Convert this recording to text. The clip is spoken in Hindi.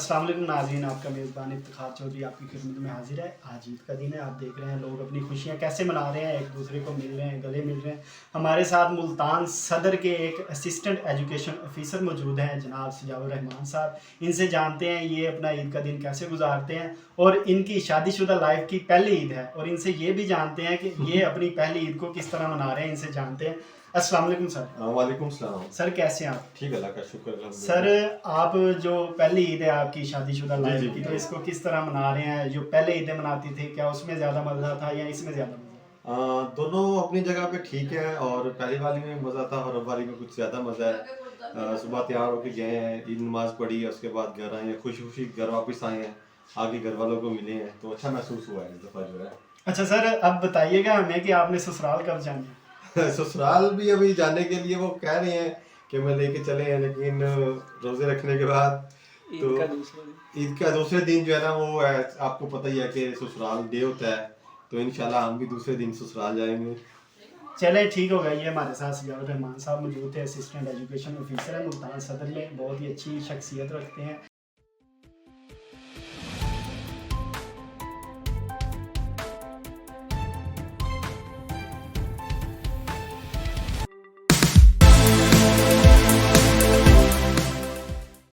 अस्सलाम वालेकुम नाज़रीन, आपका मेज़बान इफ्तिखार चौधरी आपकी खिदमत में हाजिर है। आज ईद का दिन है, आप देख रहे हैं लोग अपनी खुशियाँ कैसे मना रहे हैं, एक दूसरे को मिल रहे हैं, गले मिल रहे हैं। हमारे साथ मुल्तान सदर के एक असिस्टेंट एजुकेशन ऑफिसर मौजूद हैं, जनाब सिजाउर रहमान साहब। इनसे जानते हैं ये अपना ईद का दिन कैसे गुजारते हैं और इनकी शादीशुदा लाइफ की पहली ईद है, और इनसे ये भी जानते हैं कि ये अपनी पहली ईद को किस तरह मना रहे हैं। इनसे जानते हैं। अस्सलाम वालेकुम सर। वालेकुम सलाम। सर कैसे हैं आप? ठीक, अल्लाह का शुक्र। सर आप जो पहली ईद है आपकी शादीशुदा जी, लाइफ जी, की, जी। तो इसको किस तरह मना रहे हैं? जो पहले ईदें मनाती थे, क्या उसमें ज़्यादा मज़ा था या इसमें ज़्यादा मज़ा? दोनों अपनी जगह पे ठीक है, और पहली वाली में मज़ा था और अब वाली में कुछ ज़्यादा मज़ा है। सुबह तैयार होके गए हैं, ईद नमाज़ पढ़ी है, उसके बाद घर आए हैं, खुशी-खुशी घर वापस आए हैं, आगे घर वालों को मिले हैं, तो अच्छा महसूस हुआ है इस दफ़ा जो है। अच्छा सर, अब बताइएगा हमें कि आपने ससुराल कब जाना है? ससुराल भी अभी जाने के लिए वो कह रहे हैं कि मैं लेके चले हैं, लेकिन रोज़े रखने के बाद तो ईद का दूसरे दिन जो है ना, वो है, आपको पता ही है कि ससुराल डे होता है, तो इंशाल्लाह हम भी दूसरे दिन ससुराल जाएंगे। चले ठीक हो गया। ये हमारे साथ सिजाउर रहमान साहब मौजूद थे, असिस्टेंट एजुकेशन ऑफिसर है मुल्तान सदर में, बहुत ही अच्छी शख्सियत रखते हैं।